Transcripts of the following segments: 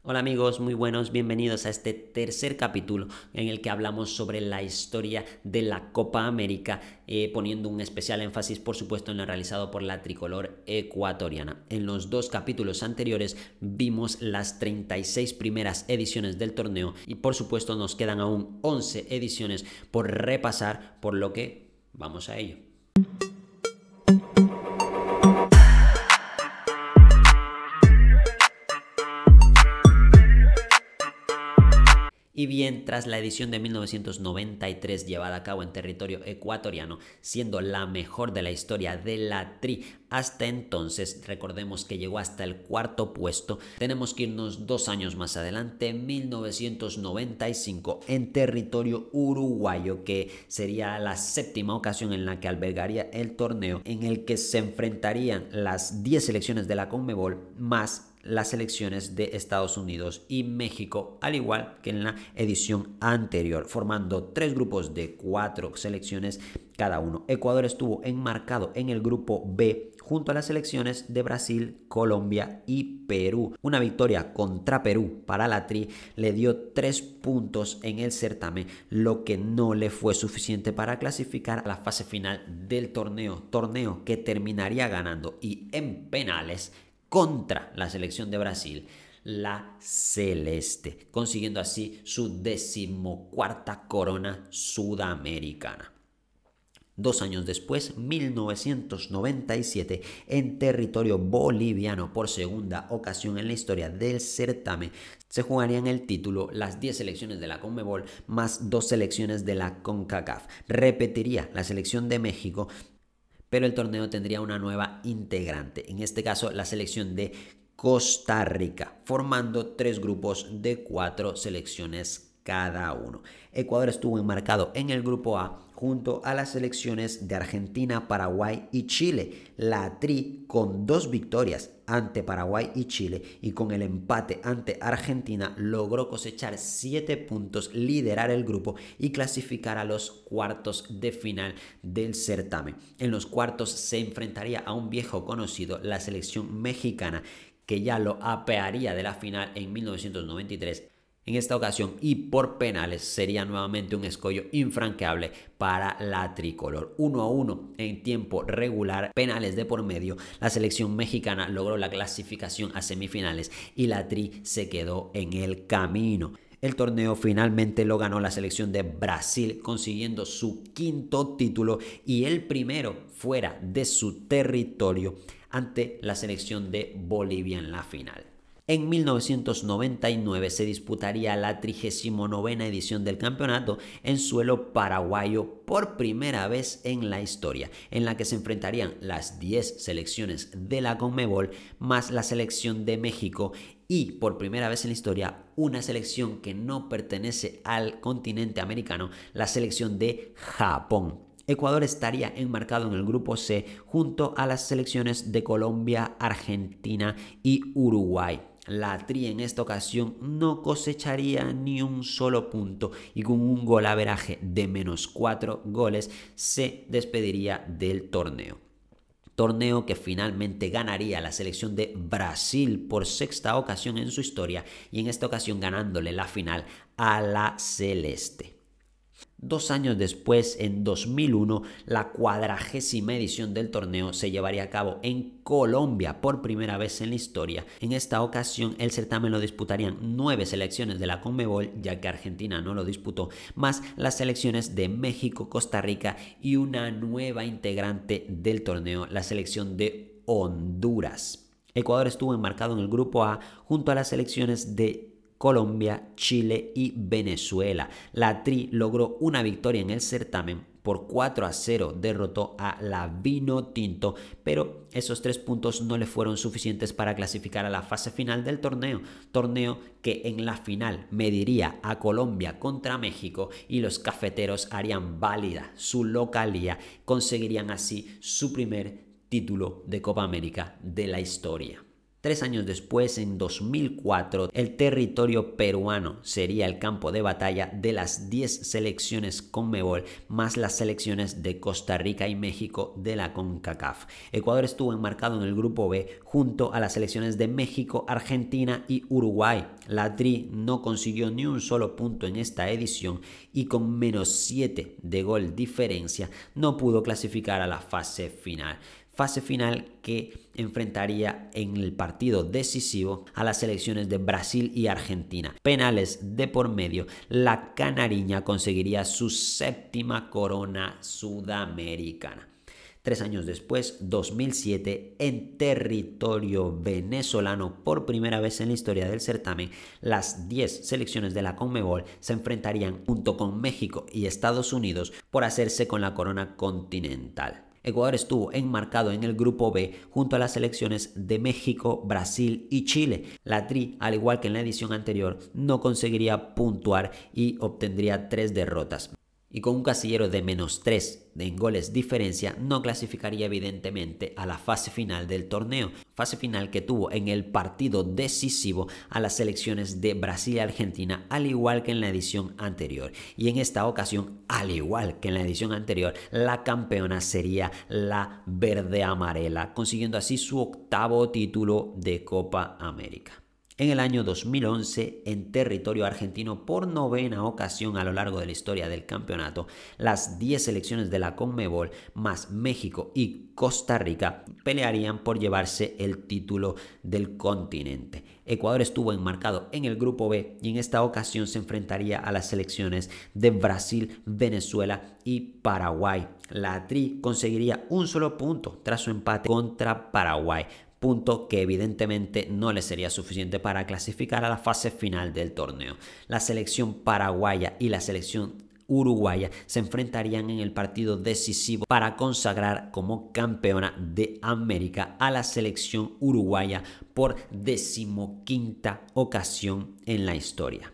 Hola amigos, muy buenos, bienvenidos a este tercer capítulo en el que hablamos sobre la historia de la Copa América, poniendo un especial énfasis por supuesto en lo realizado por la tricolor ecuatoriana. En los dos capítulos anteriores vimos las 36 primeras ediciones del torneo y por supuesto nos quedan aún 11 ediciones por repasar, por lo que vamos a ello. Y bien, tras la edición de 1993 llevada a cabo en territorio ecuatoriano, siendo la mejor de la historia de la Tri hasta entonces, recordemos que llegó hasta el cuarto puesto, tenemos que irnos 2 años más adelante, 1995, en territorio uruguayo, que sería la séptima ocasión en la que albergaría el torneo, en el que se enfrentarían las 10 selecciones de la CONMEBOL más las selecciones de Estados Unidos y México, al igual que en la edición anterior, formando 3 grupos de 4 selecciones cada uno. Ecuador estuvo enmarcado en el grupo B junto a las selecciones de Brasil, Colombia y Perú. Una victoria contra Perú para la Tri le dio 3 puntos en el certamen, lo que no le fue suficiente para clasificar a la fase final del torneo que terminaría ganando y en penales contra la selección de Brasil, la celeste, consiguiendo así su 14ª corona sudamericana. 2 años después, 1997, en territorio boliviano, por segunda ocasión en la historia del certamen, se jugarían el título las 10 selecciones de la CONMEBOL más 2 selecciones de la CONCACAF. Repetiría la selección de México, pero el torneo tendría una nueva integrante, en este caso la selección de Costa Rica, formando 3 grupos de 4 selecciones cada uno. Ecuador estuvo enmarcado en el grupo A junto a las selecciones de Argentina, Paraguay y Chile. La Tri, con 2 victorias ante Paraguay y Chile y con el empate ante Argentina, logró cosechar 7 puntos, liderar el grupo y clasificar a los cuartos de final del certamen. En los cuartos se enfrentaría a un viejo conocido, la selección mexicana, que ya lo apearía de la final en 1993. En esta ocasión y por penales sería nuevamente un escollo infranqueable para la tricolor. 1-1 en tiempo regular, penales de por medio. La selección mexicana logró la clasificación a semifinales y la Tri se quedó en el camino. El torneo finalmente lo ganó la selección de Brasil, consiguiendo su 5º título y el primero fuera de su territorio ante la selección de Bolivia en la final. En 1999 se disputaría la 39ª edición del campeonato en suelo paraguayo por primera vez en la historia, en la que se enfrentarían las 10 selecciones de la CONMEBOL más la selección de México y por primera vez en la historia una selección que no pertenece al continente americano, la selección de Japón. Ecuador estaría enmarcado en el grupo C junto a las selecciones de Colombia, Argentina y Uruguay. La Tri en esta ocasión no cosecharía ni un solo punto y con un golaveraje de -4 goles se despediría del torneo. Torneo que finalmente ganaría la selección de Brasil por 6ª ocasión en su historia y en esta ocasión ganándole la final a la celeste. 2 años después, en 2001, la 40ª edición del torneo se llevaría a cabo en Colombia por primera vez en la historia. En esta ocasión, el certamen lo disputarían 9 selecciones de la CONMEBOL, ya que Argentina no lo disputó, más las selecciones de México, Costa Rica y una nueva integrante del torneo, la selección de Honduras. Ecuador estuvo enmarcado en el grupo A junto a las selecciones de Colombia, Chile y Venezuela. La Tri logró una victoria en el certamen. Por 4-0 derrotó a la Vinotinto, pero esos 3 puntos no le fueron suficientes para clasificar a la fase final del torneo que en la final mediría a Colombia contra México y los cafeteros harían válida su localía, conseguirían así su primer título de Copa América de la historia. 3 años después, en 2004, el territorio peruano sería el campo de batalla de las 10 selecciones CONMEBOL más las selecciones de Costa Rica y México de la CONCACAF. Ecuador estuvo enmarcado en el grupo B junto a las selecciones de México, Argentina y Uruguay. La Tri no consiguió ni un solo punto en esta edición y con -7 de gol diferencia no pudo clasificar a la fase final. Fase final que enfrentaría en el partido decisivo a las selecciones de Brasil y Argentina. Penales de por medio, la canariña conseguiría su 7ª corona sudamericana. 3 años después, 2007, en territorio venezolano, por primera vez en la historia del certamen, las 10 selecciones de la CONMEBOL se enfrentarían junto con México y Estados Unidos por hacerse con la corona continental. Ecuador estuvo enmarcado en el grupo B junto a las selecciones de México, Brasil y Chile. La Tri, al igual que en la edición anterior, no conseguiría puntuar y obtendría 3 derrotas. Y con un casillero de -3 en goles diferencia, no clasificaría evidentemente a la fase final del torneo. Fase final que tuvo en el partido decisivo a las selecciones de Brasil y Argentina, al igual que en la edición anterior. Y en esta ocasión, al igual que en la edición anterior, la campeona sería la verde-amarela, consiguiendo así su 8º título de Copa América. En el año 2011, en territorio argentino, por 9ª ocasión a lo largo de la historia del campeonato, las 10 selecciones de la CONMEBOL más México y Costa Rica pelearían por llevarse el título del continente. Ecuador estuvo enmarcado en el grupo B y en esta ocasión se enfrentaría a las selecciones de Brasil, Venezuela y Paraguay. La Tri conseguiría un solo punto tras su empate contra Paraguay, punto que evidentemente no le sería suficiente para clasificar a la fase final del torneo. La selección paraguaya y la selección uruguaya se enfrentarían en el partido decisivo para consagrar como campeona de América a la selección uruguaya por 15ª ocasión en la historia.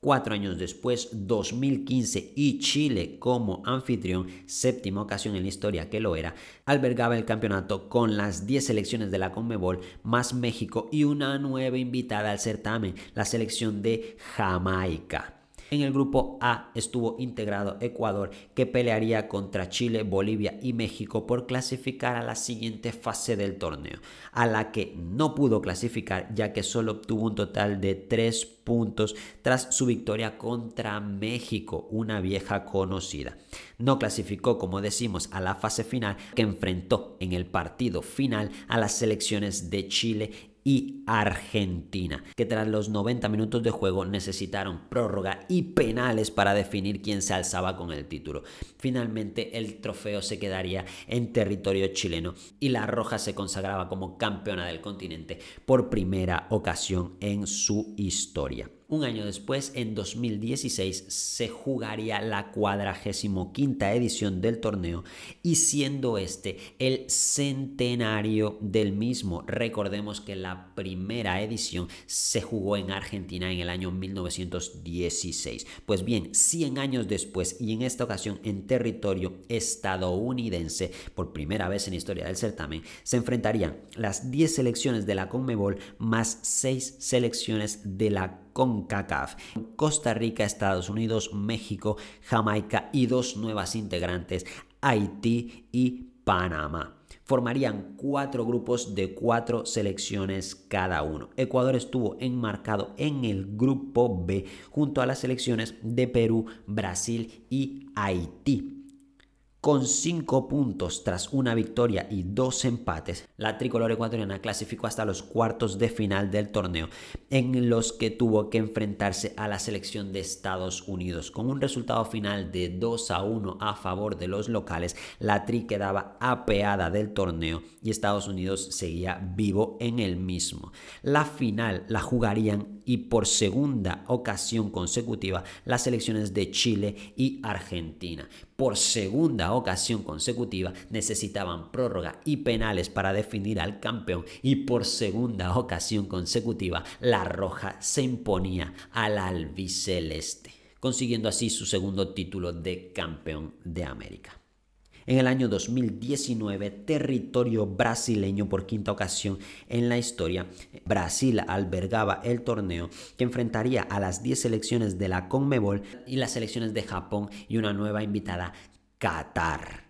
4 años después, 2015, y Chile como anfitrión, 7ª ocasión en la historia que lo era, albergaba el campeonato con las 10 selecciones de la CONMEBOL más México y una nueva invitada al certamen, la selección de Jamaica. En el grupo A estuvo integrado Ecuador, que pelearía contra Chile, Bolivia y México por clasificar a la siguiente fase del torneo, a la que no pudo clasificar ya que solo obtuvo un total de 3 puntos tras su victoria contra México, una vieja conocida. No clasificó, como decimos, a la fase final, que enfrentó en el partido final a las selecciones de Chile y Argentina, que tras los 90 minutos de juego necesitaron prórroga y penales para definir quién se alzaba con el título. Finalmente el trofeo se quedaría en territorio chileno y la Roja se consagraba como campeona del continente por primera ocasión en su historia. Un año después, en 2016, se jugaría la 45ª edición del torneo y siendo este el centenario del mismo. Recordemos que la primera edición se jugó en Argentina en el año 1916. Pues bien, 100 años después y en esta ocasión en territorio estadounidense, por primera vez en la historia del certamen, se enfrentarían las 10 selecciones de la CONMEBOL más 6 selecciones de la CONCACAF, Costa Rica, Estados Unidos, México, Jamaica y 2 nuevas integrantes, Haití y Panamá. Formarían 4 grupos de 4 selecciones cada uno. Ecuador estuvo enmarcado en el grupo B junto a las selecciones de Perú, Brasil y Haití. Con 5 puntos tras una victoria y 2 empates, la tricolor ecuatoriana clasificó hasta los cuartos de final del torneo, en los que tuvo que enfrentarse a la selección de Estados Unidos. Con un resultado final de 2-1 a favor de los locales, la Tri quedaba apeada del torneo y Estados Unidos seguía vivo en el mismo. La final la jugarían y por segunda ocasión consecutiva las selecciones de Chile y Argentina. Por segunda ocasión consecutiva necesitaban prórroga y penales para definir al campeón y por segunda ocasión consecutiva la Roja se imponía al albiceleste, consiguiendo así su segundo título de campeón de América. En el año 2019, territorio brasileño por 5ª ocasión en la historia, Brasil albergaba el torneo que enfrentaría a las 10 selecciones de la CONMEBOL y las selecciones de Japón y una nueva invitada, Qatar.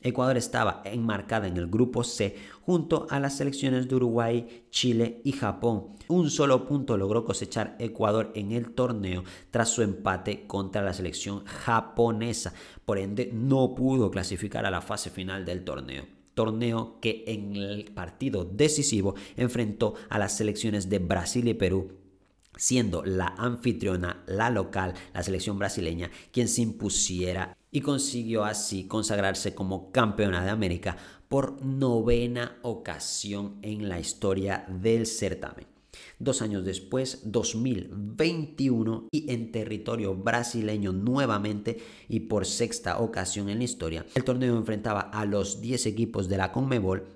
Ecuador estaba enmarcada en el grupo C junto a las selecciones de Uruguay, Chile y Japón. Un solo punto logró cosechar Ecuador en el torneo tras su empate contra la selección japonesa. Por ende, no pudo clasificar a la fase final del torneo que en el partido decisivo enfrentó a las selecciones de Brasil y Perú, siendo la anfitriona, la local, la selección brasileña, quien se impusiera y consiguió así consagrarse como campeona de América por 9ª ocasión en la historia del certamen. 2 años después, 2021, y en territorio brasileño nuevamente y por 6ª ocasión en la historia, el torneo enfrentaba a los 10 equipos de la CONMEBOL,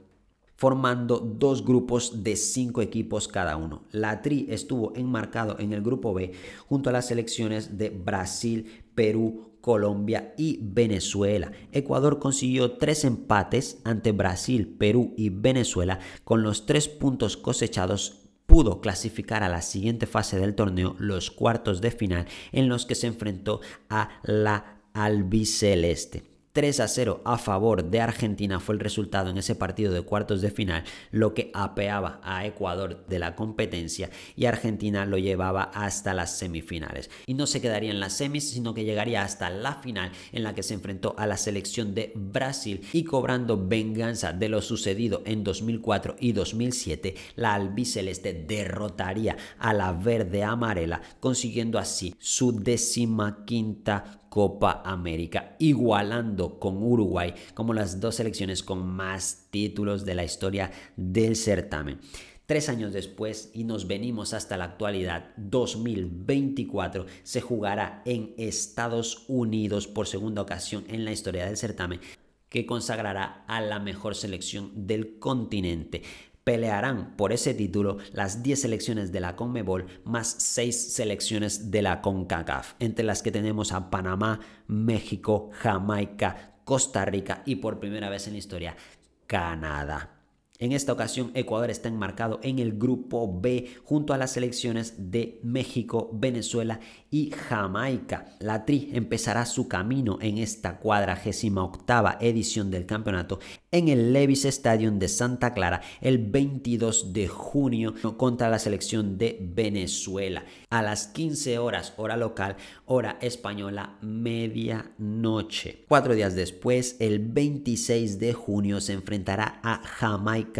formando 2 grupos de 5 equipos cada uno. La Tri estuvo enmarcado en el grupo B junto a las selecciones de Brasil, Perú, Colombia y Venezuela. Ecuador consiguió 3 empates ante Brasil, Perú y Venezuela. Con los 3 puntos cosechados, pudo clasificar a la siguiente fase del torneo, los cuartos de final, en los que se enfrentó a la albiceleste. 3-0 a favor de Argentina fue el resultado en ese partido de cuartos de final, lo que apeaba a Ecuador de la competencia, y Argentina lo llevaba hasta las semifinales. Y no se quedaría en las semis, sino que llegaría hasta la final, en la que se enfrentó a la selección de Brasil, y cobrando venganza de lo sucedido en 2004 y 2007, la albiceleste derrotaría a la verde amarela, consiguiendo así su 15ª Copa América, igualando con Uruguay como las 2 selecciones con más títulos de la historia del certamen. 3 años después, y nos venimos hasta la actualidad, 2024, se jugará en Estados Unidos por 2ª ocasión en la historia del certamen, que consagrará a la mejor selección del continente. Pelearán por ese título las 10 selecciones de la CONMEBOL más 6 selecciones de la CONCACAF, entre las que tenemos a Panamá, México, Jamaica, Costa Rica y por primera vez en la historia, Canadá. En esta ocasión, Ecuador está enmarcado en el grupo B junto a las selecciones de México, Venezuela y Jamaica. La Tri empezará su camino en esta 48ª edición del campeonato en el Levi's Stadium de Santa Clara el 22 de junio contra la selección de Venezuela. A las 15 horas, hora local, hora española, medianoche. 4 días después, el 26 de junio, se enfrentará a Jamaica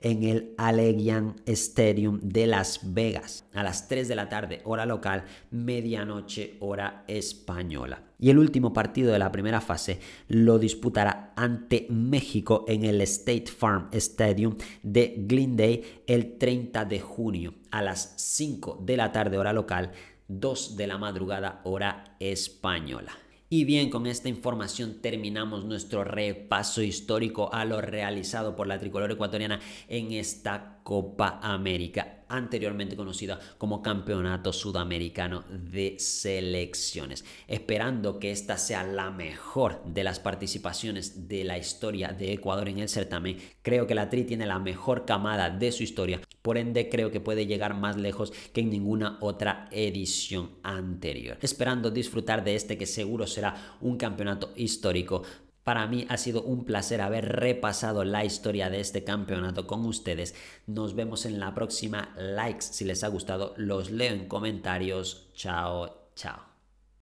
en el Allegiant Stadium de Las Vegas a las 3 de la tarde, hora local, medianoche, hora española. Y el último partido de la primera fase lo disputará ante México en el State Farm Stadium de Glendale el 30 de junio a las 5 de la tarde, hora local, 2 de la madrugada, hora española. Y bien, con esta información terminamos nuestro repaso histórico a lo realizado por la tricolor ecuatoriana en esta Copa América, anteriormente conocida como Campeonato Sudamericano de Selecciones. Esperando que esta sea la mejor de las participaciones de la historia de Ecuador en el certamen, creo que la Tri tiene la mejor camada de su historia, por ende creo que puede llegar más lejos que en ninguna otra edición anterior. Esperando disfrutar de este que seguro será un campeonato histórico. Para mí ha sido un placer haber repasado la historia de este campeonato con ustedes. Nos vemos en la próxima. Likes si les ha gustado, los leo en comentarios. Chao, chao.